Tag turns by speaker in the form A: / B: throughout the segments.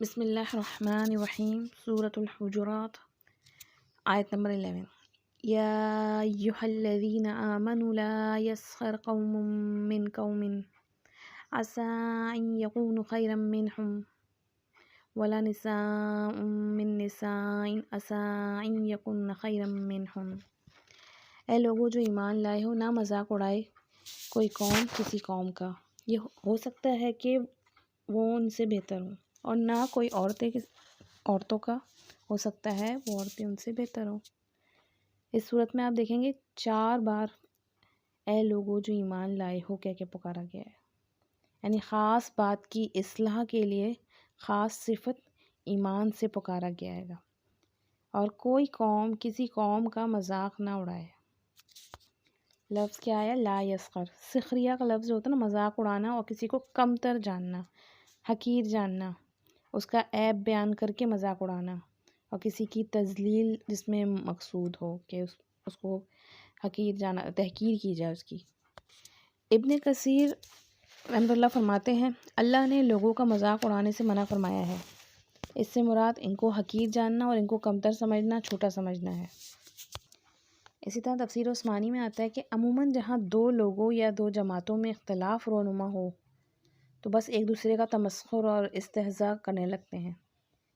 A: بسم اللہ الرحمن الرحیم، سورۃ الحجرات، آیت نمبر 11۔ یا ایھا الذین آمنوا لا یسخر قوم من قوم عسى ان یکونوا خیرا منہم ولا نساء من نساء عسى ان یکن خیرا منہن۔ اے لوگوں جو ایمان لائے ہو، نہ مذاق اڑائے کوئی قوم کسی قوم کا، یہ ہو سکتا ہے کہ وہ ان سے بہتر ہوں، اور نہ کوئی عورتوں کا ہو سکتا ہے وہ عورتیں ان سے بہتر ہوں۔ اس صورت میں آپ دیکھیں گے 4 بار اے لوگوں جو ایمان لائے ہو کہہ کے پکارا گیا ہے، یعنی خاص بات کی اصلاح کے لیے خاص صفت ایمان سے پکارا گیا ہے، اور کوئی قوم کسی قوم کا مذاق نہ اڑائے۔ لفظ کیا ہے؟ لا یسخر۔ سخریہ کا لفظ ہوتا ہے نا، مذاق اڑانا اور کسی کو کمتر جاننا، حقیر جاننا، اس کا عیب بیان کر کے مذاق اڑانا، اور کسی کی تذلیل جس میں مقصود ہو کہ اس کو حقیر جانا، تحقیر کی جائے اس کی۔ ابن کثیر رحمۃ اللہ فرماتے ہیں اللہ نے لوگوں کا مذاق اڑانے سے منع فرمایا ہے، اس سے مراد ان کو حقیر جاننا اور ان کو کمتر سمجھنا، چھوٹا سمجھنا ہے۔ اسی طرح تفسیر عثمانی میں آتا ہے کہ عموماً جہاں 2 لوگوں یا 2 جماعتوں میں اختلاف رونما ہو تو بس ایک دوسرے کا تمسخر اور استہزاء کرنے لگتے ہیں،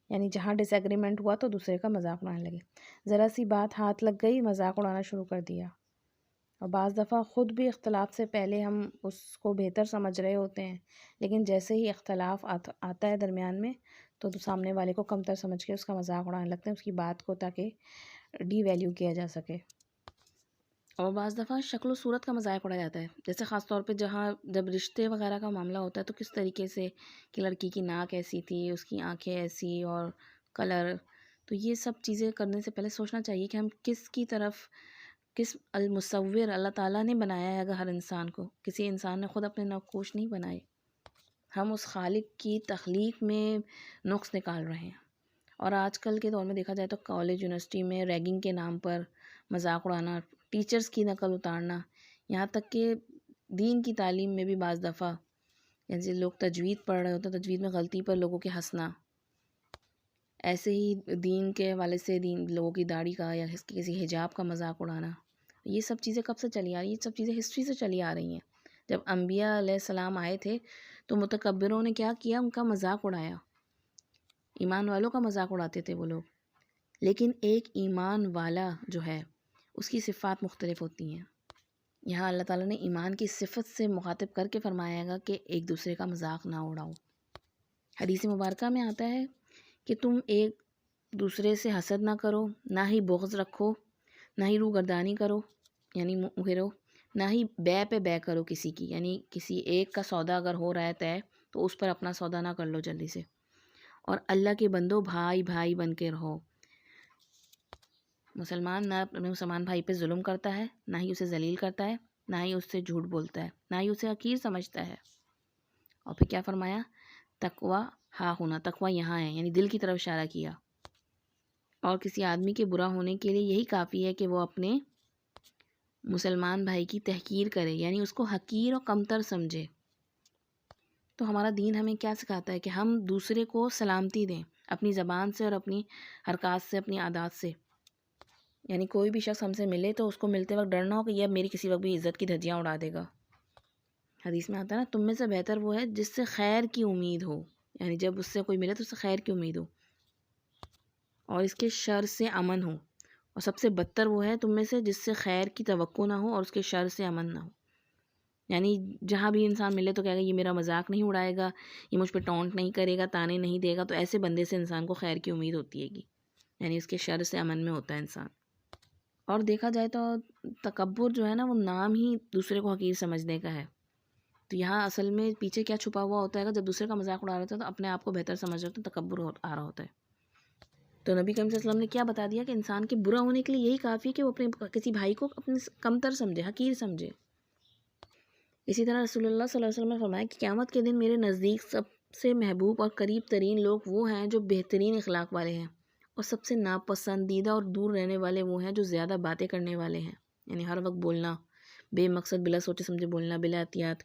A: یعنی جہاں ڈس ایگریمنٹ ہوا تو دوسرے کا مذاق اڑانے لگے، ذرا سی بات ہاتھ لگ گئی مذاق اڑانا شروع کر دیا۔ اور بعض دفعہ خود بھی اختلاف سے پہلے ہم اس کو بہتر سمجھ رہے ہوتے ہیں، لیکن جیسے ہی اختلاف آتا ہے درمیان میں تو سامنے والے کو کمتر سمجھ کے اس کا مذاق اڑانے لگتے ہیں، اس کی بات کو، تاکہ ڈی ویلیو کیا جا سکے۔ اور بعض دفعہ شکل و صورت کا مذاق اڑایا جاتا ہے، جیسے خاص طور پہ جب رشتے وغیرہ کا معاملہ ہوتا ہے تو کس طریقے سے کہ لڑکی کی ناک ایسی تھی، اس کی آنکھیں ایسی اور کلر، تو یہ سب چیزیں کرنے سے پہلے سوچنا چاہیے کہ ہم کس کی طرف، کس المصور اللہ تعالیٰ نے بنایا ہے۔ اگر ہر انسان کو، کسی انسان نے خود اپنے نقوش نہیں بنائے، ہم اس خالق کی تخلیق میں نقص نکال رہے ہیں۔ اور آج کل کے دور میں دیکھا جائے تو کالج یونیورسٹی میں ریگنگ کے نام پر مذاق اڑانا، ٹیچرز کی نقل اتارنا، یہاں تک کہ دین کی تعلیم میں بھی بعض دفعہ جیسے لوگ تجوید پڑھ رہے ہوتے ہیں، تجوید میں غلطی پر لوگوں کے ہنسنا، ایسے ہی دین کے حوالے سے لوگوں کی داڑھی کا یا کسی حجاب کا مذاق اڑانا، یہ سب چیزیں کب سے چلی آ رہی ہیں؟ یہ سب چیزیں ہسٹری سے چلی آ رہی ہیں۔ جب انبیاء علیہ السلام آئے تھے تو متکبروں نے کیا کیا؟ ان کا مذاق اڑایا، ایمان والوں کا مذاق اڑاتے تھے وہ لوگ۔ لیکن ایک ایمان والا جو ہے اس کی صفات مختلف ہوتی ہیں۔ یہاں اللہ تعالیٰ نے ایمان کی صفت سے مخاطب کر کے فرمایا گا کہ ایک دوسرے کا مذاق نہ اڑاؤ۔ حدیث مبارکہ میں آتا ہے کہ تم ایک دوسرے سے حسد نہ کرو، نہ ہی بغض رکھو، نہ ہی روگردانی کرو یعنی منہ پھیرو، نہ ہی بے پہ بے کرو کسی کی، یعنی کسی ایک کا سودا اگر ہو رہا ہے طے تو اس پر اپنا سودا نہ کر لو جلدی سے۔ اور اللہ کے بندو بھائی بھائی بن کے رہو۔ مسلمان نہ اپنے مسلمان بھائی پہ ظلم کرتا ہے، نہ ہی اسے ذلیل کرتا ہے، نہ ہی اس سے جھوٹ بولتا ہے، نہ ہی اسے حقیر سمجھتا ہے۔ اور پھر کیا فرمایا؟ تقویٰ ہاں ہونا، تقویٰ یہاں ہے، یعنی دل کی طرف اشارہ کیا۔ اور کسی آدمی کے برا ہونے کے لیے یہی کافی ہے کہ وہ اپنے مسلمان بھائی کی تحقیر کرے، یعنی اس کو حقیر اور کمتر سمجھے۔ تو ہمارا دین ہمیں کیا سکھاتا ہے کہ ہم دوسرے کو سلامتی دیں، اپنی زبان سے اور اپنی حرکات سے، اپنی عادات سے، یعنی کوئی بھی شخص ہم سے ملے تو اس کو ملتے وقت ڈرنا ہو کہ یہ میری کسی وقت بھی عزت کی دھجیاں اڑا دے گا۔ حدیث میں آتا ہے نا، تم میں سے بہتر وہ ہے جس سے خیر کی امید ہو، یعنی جب اس سے کوئی ملے تو اس سے خیر کی امید ہو، اور اس کے شر سے امن ہو۔ اور سب سے بدتر وہ ہے تم میں سے جس سے خیر کی توقع نہ ہو اور اس کے شر سے امن نہ ہو، یعنی جہاں بھی انسان ملے تو کہے گا یہ میرا مذاق نہیں اڑائے گا، یہ مجھ پہ ٹونٹ نہیں کرے گا، تانے نہیں دے گا، تو ایسے بندے سے انسان کو خیر کی امید ہوتی ہے گی، یعنی اس کے شر سے امن میں ہوتا ہے انسان۔ اور دیکھا جائے تو تکبر جو ہے نا، وہ نام ہی دوسرے کو حقیر سمجھنے کا ہے۔ تو یہاں اصل میں پیچھے کیا چھپا ہوا ہوتا ہے؟ جب دوسرے کا مذاق اڑا رہا ہوتا ہے تو اپنے آپ کو بہتر سمجھ رہے ہوتے ہیں، تکبر آ رہا ہوتا ہے۔ تو نبی کریم صلی اللہ علیہ وسلم نے کیا بتا دیا کہ انسان کے برا ہونے کے لیے یہی کافی ہے کہ وہ اپنے کسی بھائی کو اپنے کمتر سمجھے، حقیر سمجھے۔ اسی طرح رسول اللہ صلی اللہ علیہ وسلم نے فرمایا کہ قیامت کے دن میرے نزدیک سب سے محبوب اور قریب ترین لوگ وہ ہیں جو بہترین اخلاق والے ہیں، اور سب سے ناپسندیدہ اور دور رہنے والے وہ ہیں جو زیادہ باتیں کرنے والے ہیں، یعنی ہر وقت بولنا، بے مقصد بلا سوچے سمجھے بولنا، بلا احتیاط،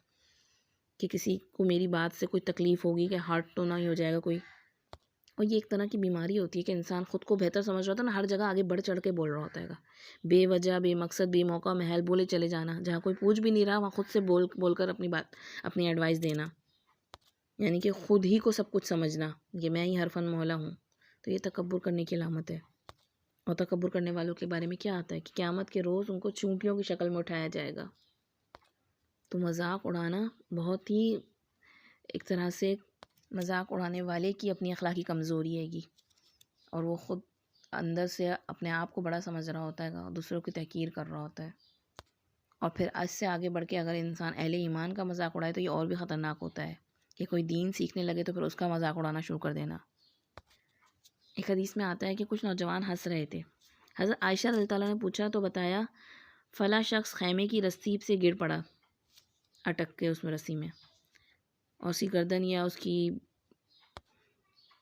A: کہ کسی کو میری بات سے کوئی تکلیف ہوگی کہ ہارٹ تو نہ ہی ہو جائے گا کوئی، اور یہ ایک طرح کی بیماری ہوتی ہے کہ انسان خود کو بہتر سمجھ رہا ہوتا ہے نا، ہر جگہ آگے بڑھ چڑھ کے بول رہا ہوتا ہے گا، بے وجہ بے مقصد بے موقع محل بولے چلے جانا، جہاں کوئی پوچھ بھی نہیں رہا وہاں خود سے بول بول کر اپنی بات اپنی ایڈوائس دینا، یعنی کہ خود ہی کو سب کچھ سمجھنا کہ میں ہی ہر فن مولا ہوں. تو یہ تکبر کرنے کی علامت ہے. اور تکبر کرنے والوں کے بارے میں کیا آتا ہے کہ قیامت کے روز ان کو چونٹیوں کی شکل میں اٹھایا جائے گا. تو مذاق اڑانا بہت ہی ایک طرح سے مذاق اڑانے والے کی اپنی اخلاقی کمزوری ہے گی، اور وہ خود اندر سے اپنے آپ کو بڑا سمجھ رہا ہوتا ہے گا، دوسروں کی تحقیر کر رہا ہوتا ہے. اور پھر اس سے آگے بڑھ کے اگر انسان اہل ایمان کا مذاق اڑائے تو یہ اور بھی خطرناک ہوتا ہے کہ کوئی دین سیکھنے لگے تو پھر اس کا مذاق اڑانا شروع کر دینا. ایک حدیث میں آتا ہے کہ کچھ نوجوان ہنس رہے تھے. حضرت عائشہ رضی اللہ عنہ نے پوچھا تو بتایا فلاں شخص خیمے کی رسی سے گر پڑا، اٹک کے اس میں رسی میں، اور اس کی گردن یا اس کی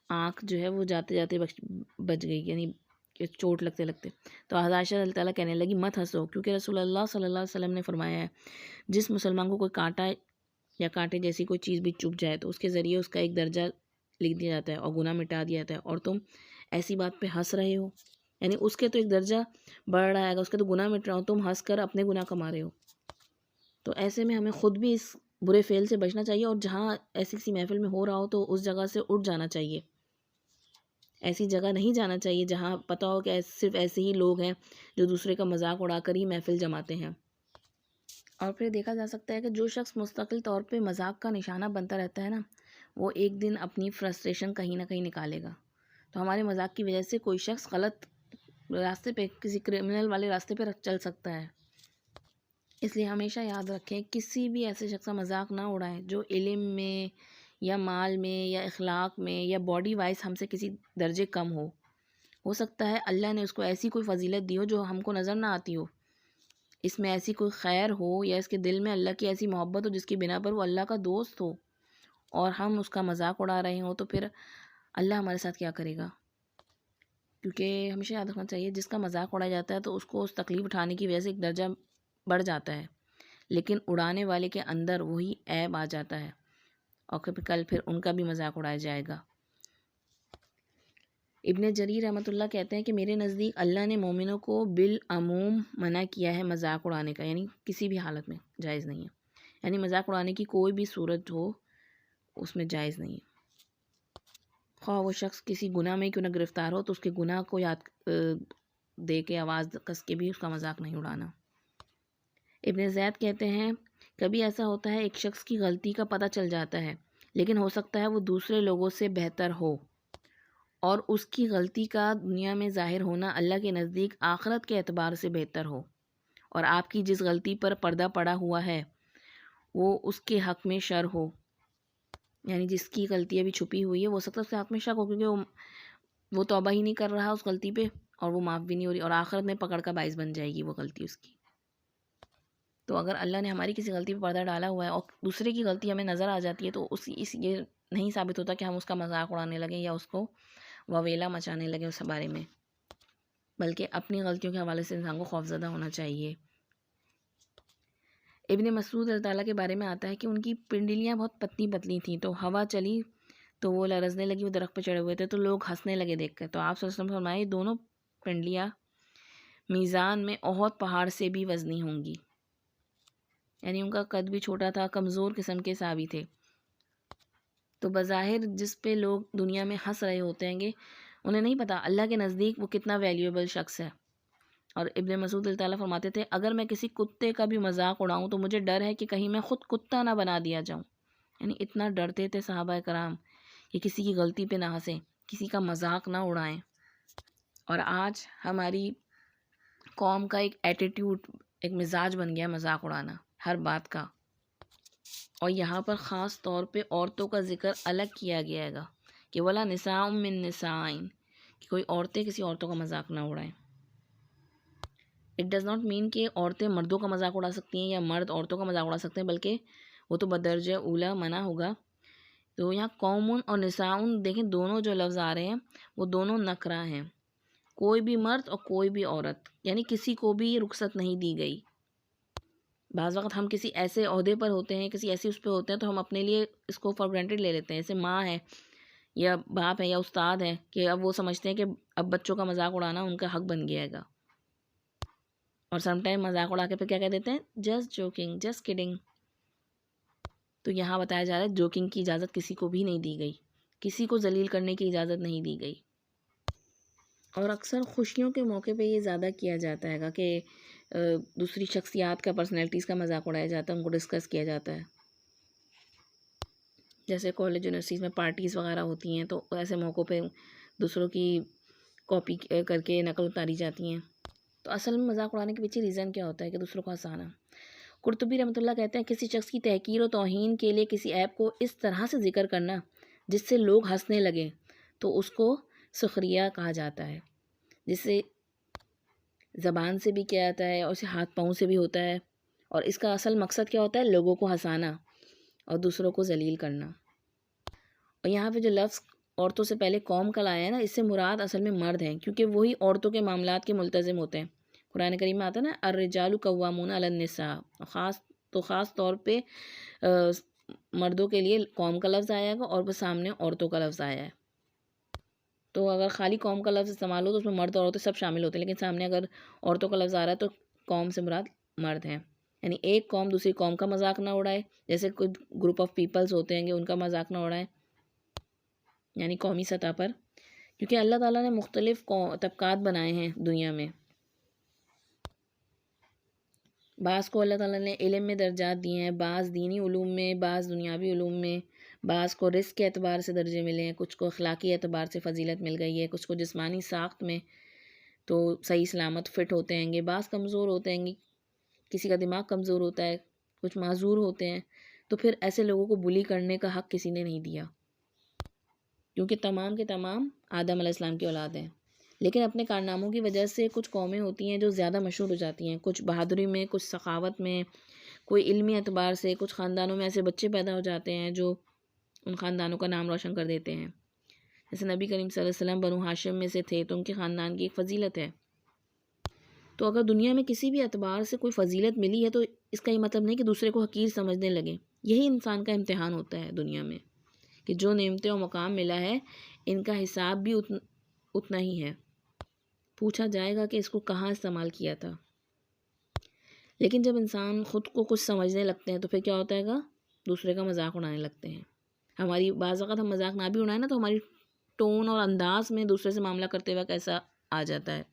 A: آنکھ جو ہے وہ جاتے جاتے بچ گئی، یعنی کہ چوٹ لگتے لگتے. تو حضرت عائشہ رضی اللہ عنہ کہنے لگی مت ہنسو، کیونکہ رسول اللہ صلی اللہ علیہ وسلم نے فرمایا ہے جس مسلمان کو کوئی کانٹا یا کانٹے جیسی کوئی چیز بھی چبھ جائے تو اس کے ذریعے اس کا ایک درجہ لکھ دیا جاتا ہے اور گناہ مٹا دیا جاتا ہے، اور تم ایسی بات پہ ہنس رہے ہو، یعنی اس کے تو ایک درجہ بڑھ رہا ہے گا، اس کے تو گناہ مٹ رہا ہو، تم ہنس کر اپنے گناہ کما رہے ہو. تو ایسے میں ہمیں خود بھی اس برے فعل سے بچنا چاہیے، اور جہاں ایسی کسی محفل میں ہو رہا ہو تو اس جگہ سے اٹھ جانا چاہیے. ایسی جگہ نہیں جانا چاہیے جہاں پتہ ہو کہ صرف ایسے ہی لوگ ہیں جو دوسرے کا مذاق اڑا کر ہی محفل جماتے ہیں. اور پھر دیکھا جا سکتا ہے کہ جو شخص مستقل طور پہ مذاق کا نشانہ بنتا رہتا ہے نا، وہ ایک دن اپنی فرسٹریشن کہیں نہ کہیں نکالے گا. تو ہمارے مذاق کی وجہ سے کوئی شخص غلط راستے پہ، کسی کرمنل والے راستے پہ چل سکتا ہے. اس لیے ہمیشہ یاد رکھیں کسی بھی ایسے شخص کا مذاق نہ اڑائیں جو علم میں یا مال میں یا اخلاق میں یا باڈی وائز ہم سے کسی درجے کم ہو سکتا ہے اللہ نے اس کو ایسی کوئی فضیلت دی ہو جو ہم کو نظر نہ آتی ہو، اس میں ایسی کوئی خیر ہو یا اس کے دل میں اللہ کی ایسی محبت ہو جس کی بنا پر وہ اللہ کا دوست ہو، اور ہم اس کا مذاق اڑا رہے ہوں، تو پھر اللہ ہمارے ساتھ کیا کرے گا. کیونکہ ہمیشہ یاد رکھنا چاہیے جس کا مذاق اڑایا جاتا ہے تو اس کو اس تکلیف اٹھانے کی وجہ سے ایک درجہ بڑھ جاتا ہے، لیکن اڑانے والے کے اندر وہی عیب آ جاتا ہے، اور کل پھر ان کا بھی مذاق اڑایا جائے گا. ابن جریر رحمۃ اللہ کہتے ہیں کہ میرے نزدیک اللہ نے مومنوں کو بالعموم منع کیا ہے مذاق اڑانے کا، یعنی کسی بھی حالت میں جائز نہیں ہے، یعنی مذاق اڑانے کی کوئی بھی صورت ہو اس میں جائز نہیں ہے. خواہ وہ شخص کسی گناہ میں کیوں نہ گرفتار ہو تو اس کے گناہ کو یاد دے کے آواز کس کے بھی اس کا مذاق نہیں اڑانا. ابن زید کہتے ہیں کبھی ایسا ہوتا ہے ایک شخص کی غلطی کا پتہ چل جاتا ہے، لیکن ہو سکتا ہے وہ دوسرے لوگوں سے بہتر ہو، اور اس کی غلطی کا دنیا میں ظاہر ہونا اللہ کے نزدیک آخرت کے اعتبار سے بہتر ہو، اور آپ کی جس غلطی پر پردہ پڑا ہوا ہے وہ اس کے حق میں شر ہو، یعنی جس کی غلطی ابھی چھپی ہوئی ہے وہ سکتا ہے اس کے حق میں شک ہو، کیونکہ وہ توبہ ہی نہیں کر رہا اس غلطی پہ اور وہ معاف بھی نہیں ہو رہی، اور آخرت میں پکڑ کا باعث بن جائے گی وہ غلطی اس کی. تو اگر اللہ نے ہماری کسی غلطی پہ پردہ ڈالا ہوا ہے اور دوسرے کی غلطی ہمیں نظر آ جاتی ہے تو یہ نہیں ثابت ہوتا کہ ہم اس کا مذاق اڑانے لگیں یا اس کو وویلا مچانے لگیں اس بارے میں، بلکہ اپنی غلطیوں کے حوالے سے انسان کو خوفزدہ ہونا چاہیے. ابن مسعود رضی اللہ کے بارے میں آتا ہے کہ ان کی پنڈلیاں بہت پتلی پتلی تھیں، تو ہوا چلی تو وہ لرزنے لگی، وہ درخت پہ چڑھے ہوئے تھے تو لوگ ہنسنے لگے دیکھ کر. تو آپ صلی اللہ علیہ وسلم فرمائے دونوں پنڈلیاں میزان میں احد پہاڑ سے بھی وزنی ہوں گی، یعنی ان کا قد بھی چھوٹا تھا، کمزور قسم کے صحابی تھے. تو بظاہر جس پہ لوگ دنیا میں ہنس رہے ہوتے ہیں گے انہیں نہیں پتا اللہ کے نزدیک وہ کتنا ویلیویبل شخص ہے. اور ابن مسعود رضی اللہ فرماتے تھے اگر میں کسی کتے کا بھی مذاق اڑاؤں تو مجھے ڈر ہے کہ کہیں میں خود کتا نہ بنا دیا جاؤں، یعنی اتنا ڈرتے تھے صحابہ کرام کہ کسی کی غلطی پہ نہ ہنسیں، کسی کا مذاق نہ اڑائیں. اور آج ہماری قوم کا ایک ایٹیٹیوڈ، ایک مزاج بن گیا مذاق اڑانا ہر بات کا، اور یہاں پر خاص طور پہ عورتوں کا ذکر الگ کیا گیا گا کہ ولا نساء من نساء، کہ کوئی عورتیں کسی عورتوں کا مذاق نہ اڑائیں. اٹ ڈز ناٹ مین کہ عورتیں مردوں کا مذاق اڑا سکتی ہیں یا مرد عورتوں کا مذاق اڑا سکتے ہیں، بلکہ وہ تو بدرجہ اولا منع ہوگا. تو یہاں قومن اور نساؤن دیکھیں دونوں جو لفظ آ رہے ہیں وہ دونوں نکرہ ہیں، کوئی بھی مرد اور کوئی بھی عورت، یعنی کسی کو بھی رخصت نہیں دی گئی. بعض وقت ہم کسی ایسے عہدے پر ہوتے ہیں، کسی ایسی اس پہ ہوتے ہیں تو ہم اپنے لیے اس کو فار گرانٹیڈ لے لیتے ہیں، جیسے ماں ہے یا باپ ہے یا استاد ہے کہ اب وہ سمجھتے ہیں کہ اب بچوں کا مذاق اڑانا ان کا حق بن گیا ہے گا، اور سم ٹائم مذاق اڑا کے پھر کیا کہہ دیتے ہیں، جسٹ جوکنگ، جسٹ کڈنگ۔ تو یہاں بتایا جا رہا ہے جوکنگ کی اجازت کسی کو بھی نہیں دی گئی، کسی کو ذلیل کرنے کی اجازت نہیں دی گئی۔ اور اکثر خوشیوں کے موقع پہ یہ زیادہ کیا جاتا ہے کہ دوسری شخصیات کا، پرسنالٹیز کا مذاق اڑایا جاتا ہے، ان کو ڈسکس کیا جاتا ہے۔ جیسے کالج یونیورسٹیز میں پارٹیز وغیرہ ہوتی ہیں تو ایسے موقعوں پہ دوسروں کی کاپی کر کے نقل اتاری جاتی ہیں۔ تو اصل میں مذاق اڑانے کے پیچھے ریزن کیا ہوتا ہے کہ دوسروں کو ہنسانا۔ قرطبی رحمۃ اللہ کہتے ہیں کسی شخص کی تحقیر و توہین کے لیے کسی عیب کو اس طرح سے ذکر کرنا جس سے لوگ ہنسنے لگیں تو اس کو سخریہ کہا جاتا ہے، جس سے زبان سے بھی کیا جاتا ہے اور اسے ہاتھ پاؤں سے بھی ہوتا ہے، اور اس کا اصل مقصد کیا ہوتا ہے، لوگوں کو ہنسانا اور دوسروں کو ذلیل کرنا۔ اور یہاں پہ جو لفظ عورتوں سے پہلے قوم کا لایا ہے نا، اس سے مراد اصل میں مرد ہیں، کیونکہ وہی عورتوں کے معاملات کے ملتزم ہوتے ہیں۔ قرآن کریم میں آتا ہے نا، الرجال قوامون علی النساء، خاص طور پہ مردوں کے لیے قوم کا لفظ آیا ہے اور سامنے عورتوں کا لفظ آیا ہے۔ تو اگر خالی قوم کا لفظ استعمال ہو تو اس میں مرد اور عورتیں سب شامل ہوتے ہیں، لیکن سامنے اگر عورتوں کا لفظ آ رہا ہے تو قوم سے مراد مرد ہیں۔ یعنی ایک قوم دوسری قوم کا مذاق نہ اڑائے، جیسے کچھ گروپ آف پیپلز ہوتے ہیں کہ ان کا مذاق نہ اڑائے، یعنی قومی سطح پر، کیونکہ اللہ تعالیٰ نے مختلف طبقات بنائے ہیں دنیا میں۔ بعض کو اللہ تعالیٰ نے علم میں درجات دیے ہیں، بعض دینی علوم میں، بعض دنیاوی علوم میں، بعض کو رزق کے اعتبار سے درجے ملے ہیں، کچھ کو اخلاقی اعتبار سے فضیلت مل گئی ہے، کچھ کو جسمانی ساخت میں تو صحیح سلامت فٹ ہوتے ہیں گے، بعض کمزور ہوتے ہیں گے، کسی کا دماغ کمزور ہوتا ہے، کچھ معذور ہوتے ہیں۔ تو پھر ایسے لوگوں کو بلی کرنے کا حق کسی نے نہیں دیا، کیونکہ تمام کے تمام آدم علیہ السلام کی اولاد ہیں۔ لیکن اپنے کارناموں کی وجہ سے کچھ قومیں ہوتی ہیں جو زیادہ مشہور ہو جاتی ہیں، کچھ بہادری میں، کچھ سخاوت میں، کوئی علمی اعتبار سے، کچھ خاندانوں میں ایسے بچے پیدا ہو جاتے ہیں جو ان خاندانوں کا نام روشن کر دیتے ہیں۔ جیسے نبی کریم صلی اللہ علیہ وسلم بنو ہاشم میں سے تھے تو ان کے خاندان کی ایک فضیلت ہے۔ تو اگر دنیا میں کسی بھی اعتبار سے کوئی فضیلت ملی ہے تو اس کا یہ مطلب نہیں کہ دوسرے کو حقیر سمجھنے لگیں۔ یہی انسان کا امتحان ہوتا ہے دنیا میں، کہ جو نعمتیں اور مقام ملا ہے ان کا حساب بھی اتنا ہی ہے، پوچھا جائے گا کہ اس کو کہاں استعمال کیا تھا۔ لیکن جب انسان خود کو کچھ سمجھنے لگتے ہیں تو پھر کیا ہوتا ہے گا، دوسرے کا مذاق اڑانے لگتے ہیں۔ ہماری بعض اوقات ہم مذاق نہ بھی اڑائیں نا تو ہماری ٹون اور انداز میں دوسرے سے معاملہ کرتے وقت ایسا آ جاتا ہے۔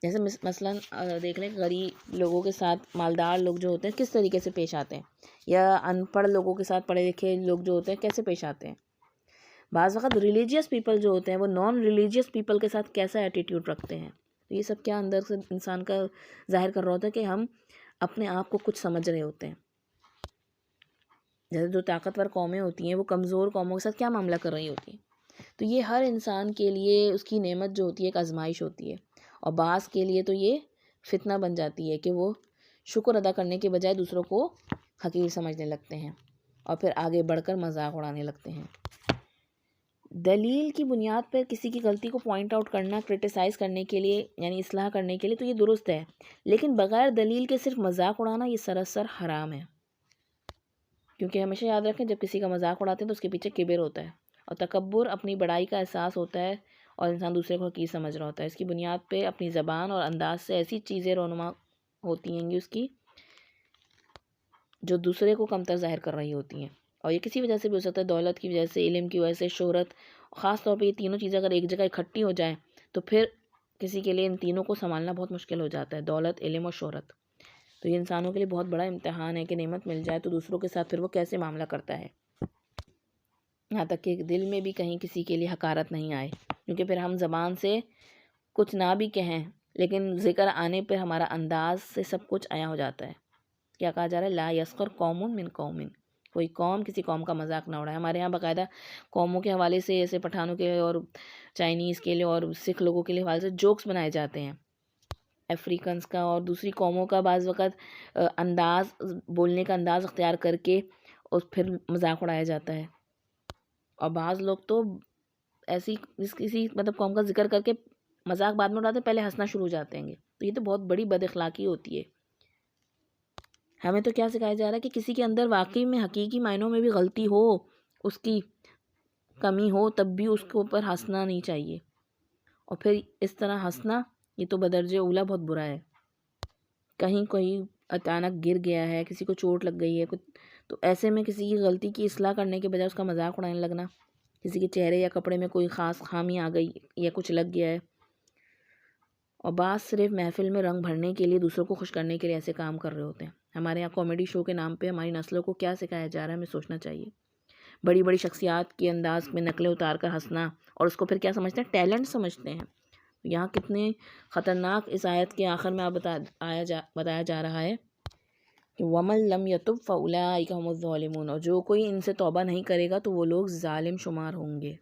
A: جیسے مثلاً دیکھ لیں غریب لوگوں کے ساتھ مالدار لوگ جو ہوتے ہیں کس طریقے سے پیش آتے ہیں، یا ان پڑھ لوگوں کے ساتھ پڑھے لکھے لوگ جو ہوتے ہیں کیسے پیش آتے ہیں۔ بعض وقت ریلیجیس پیپل جو ہوتے ہیں وہ نان ریلیجیس پیپل کے ساتھ کیسا ایٹیٹیوڈ رکھتے ہیں۔ تو یہ سب کیا اندر سے انسان کا ظاہر کر رہا ہوتا ہے کہ ہم اپنے آپ کو کچھ سمجھ رہے ہوتے ہیں۔ جیسے جو طاقتور قومیں ہوتی ہیں وہ کمزور قوموں کے ساتھ کیا معاملہ کر رہی ہوتی ہیں۔ تو یہ ہر انسان کے لیے اس کی نعمت جو ہوتی ہے ایک آزمائش ہوتی ہے، اور بعض کے لیے تو یہ فتنہ بن جاتی ہے کہ وہ شکر ادا کرنے کے بجائے دوسروں کو حقیر سمجھنے لگتے ہیں اور پھر آگے بڑھ کر مذاق اڑانے لگتے ہیں۔ دلیل کی بنیاد پر کسی کی غلطی کو پوائنٹ آؤٹ کرنا، کرٹیسائز کرنے کے لیے، یعنی اصلاح کرنے کے لیے تو یہ درست ہے، لیکن بغیر دلیل کے صرف مذاق اڑانا یہ سراسر حرام ہے۔ کیونکہ ہمیشہ یاد رکھیں جب کسی کا مذاق اڑاتے ہیں تو اس کے پیچھے کبر ہوتا ہے، اور تکبر اپنی بڑائی کا احساس ہوتا ہے اور انسان دوسرے کو حقیر سمجھ رہا ہوتا ہے۔ اس کی بنیاد پہ اپنی زبان اور انداز سے ایسی چیزیں رونما ہوتی ہیں گی اس کی جو دوسرے کو کمتر ظاہر کر رہی ہوتی ہیں، اور یہ کسی وجہ سے بھی ہو سکتا ہے، دولت کی وجہ سے، علم کی وجہ سے، شہرت۔ خاص طور پہ یہ تینوں چیزیں اگر ایک جگہ اکٹھی ہو جائیں تو پھر کسی کے لیے ان تینوں کو سنبھالنا بہت مشکل ہو جاتا ہے، دولت، علم اور شہرت۔ تو یہ انسانوں کے لیے بہت بڑا امتحان ہے کہ نعمت مل جائے تو دوسروں کے ساتھ پھر وہ کیسے معاملہ کرتا ہے، یہاں تک کہ دل میں بھی کہیں کسی کے لیے حقارت نہیں آئے، کیونکہ پھر ہم زبان سے کچھ نہ بھی کہیں لیکن ذکر آنے پہ ہمارا انداز سے سب کچھ عیاں ہو جاتا ہے۔ کیا کہا جا رہا ہے، لا یسخر قوم من قوم، کوئی قوم کسی قوم کا مذاق نہ اڑائے۔ ہمارے یہاں باقاعدہ قوموں کے حوالے سے، ایسے پٹھانوں کے اور چائنیز کے لیے اور سکھ لوگوں کے لیے حوالے سے جوکس بنائے جاتے ہیں، افریقنس کا اور دوسری قوموں کا بعض وقت انداز، بولنے کا انداز اختیار کر کے اور پھر مذاق اڑایا جاتا ہے۔ اور بعض لوگ تو ایسی کسی قوم کا ذکر کر کے مذاق بعد میں اڑاتے، پہلے ہنسنا شروع ہو جاتے ہیں گے، تو یہ تو بہت بڑی بد اخلاقی ہوتی ہے۔ ہمیں تو کیا سکھایا جا رہا ہے کہ کسی کے اندر واقعی میں حقیقی معنوں میں بھی غلطی ہو اس کی، کمی ہو تب بھی اس کے اوپر ہنسنا نہیں چاہیے، اور پھر اس طرح ہنسنا یہ تو بدرجہ اولا بہت برا ہے۔ کہیں کوئی اچانک گر گیا ہے، کسی کو چوٹ لگ گئی ہے، تو ایسے میں کسی کی غلطی کی اصلاح کرنے کے بجائے اس کا مذاق اڑانے لگنا، کسی کے چہرے یا کپڑے میں کوئی خاص خامی آ گئی یا کچھ لگ گیا ہے، اور بعض صرف محفل میں رنگ بھرنے کے لیے، دوسروں کو خوش کرنے کے لیے ایسے کام کر رہے ہوتے ہیں۔ ہمارے یہاں کامیڈی شو کے نام پہ ہماری نسلوں کو کیا سکھایا جا رہا ہے، ہمیں سوچنا چاہیے۔ بڑی بڑی شخصیات کے انداز میں نقلیں اتار کر ہنسنا، اور اس کو پھر کیا سمجھتے ہیں؟ ٹیلنٹ سمجھتے ہیں۔ یہاں کتنے خطرناک اس آیت کے آخر میں بتایا جا رہا ہے کہ وَمَن لَّمْ يَتُبْ فَأُولَٰئِکَ هُمُ الظَّالِمُونَ، اور جو کوئی ان سے توبہ نہیں کرے گا تو وہ لوگ ظالم شمار ہوں گے۔